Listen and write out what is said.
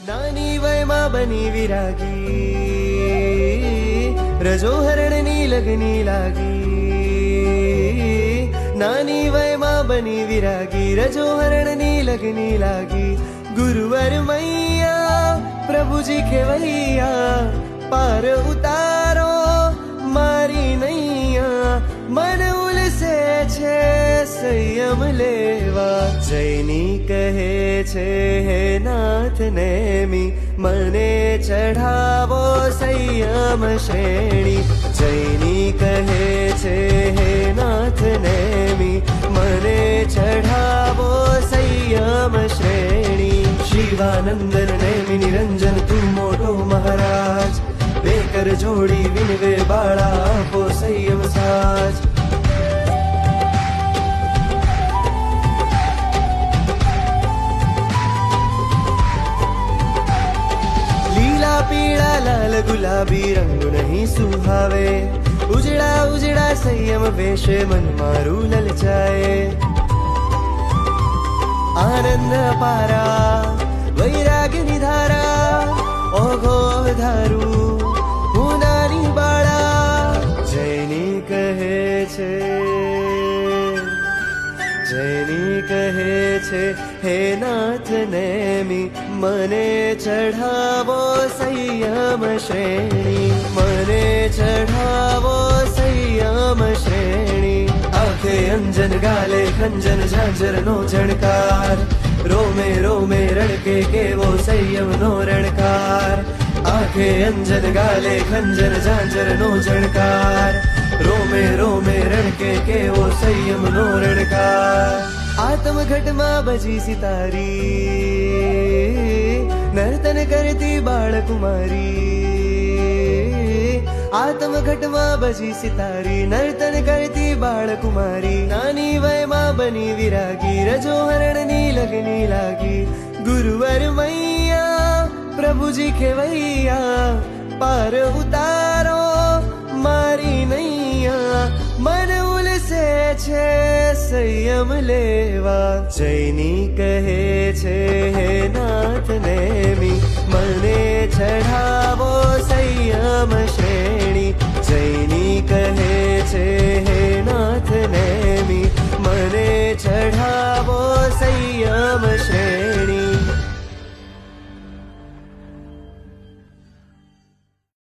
નાની વયમાં બની વિરાગી, રજો હરણની લગની લાગી. નાની વયમાં બની વિરાગી, રજો હરણની લગની લાગી. ગુરુવર મૈયા પ્રભુજી ખેવૈયા, પાર ઉતારો મારી નૈયા. મન ઉલસે છે સંયમ લેવા, જૈની કહે છે હે નાથ નેમી, મને ચઢાવો સંયમ શ્રેણી. જૈની કહે છે હે નાથ નેમી, મને ચઢાવો સંયમ શ્રેણી. શિવાનંદન નેમી નિરંજન તું મોટો મહારાજ, બે કર જોડી વિનવે બાળા આપો સંયમ સાજ. લીલા પીળા લાલ ગુલાબી રંગ નહીં સુહાવે, ઉજળા ઉજળા સંયમ વેશે મન મારું લલચાય. આનંદ પારા વૈરાગની ધારા, ઓઘો ધારું હું નાની બાળા. જૈની કહે છે, જૈની કહે છે હે નાથ નેમી, મને ચઢાવો સંયમ શ્રેણી. મને ચઢાવો સંયમ શ્રેણી. આંખે અંજન ગાલે ખંજન ઝાંઝરનો ઝણકાર, રોમે રોમે રણકે કેવો સંયમનો રણકાર. આંખે અંજન ગાલે ખંજન ઝાંઝરનો ઝણકાર, રોમે રોમે રણકે કેવો સંયમનો રણકાર. આત્મઘટમાં બજી સિતારી, નર્તન કરતી બાળકુમારી. આત્મઘટમાં બજી સિતારી, નર્તન કરતી બાળકુમારી. નાની વયમાં બની વિરાગી, રજો હરણની લગની લાગી. ગુરુવર મૈયા પ્રભુજી ખેવૈયા, પાર ઉતારો મારી નૈયા. મન ઉલસે છે સંયમ લેવા, જૈની કહે છે હે નાથ નેમી, મને ચઢાવો સંયમ શ્રેણી.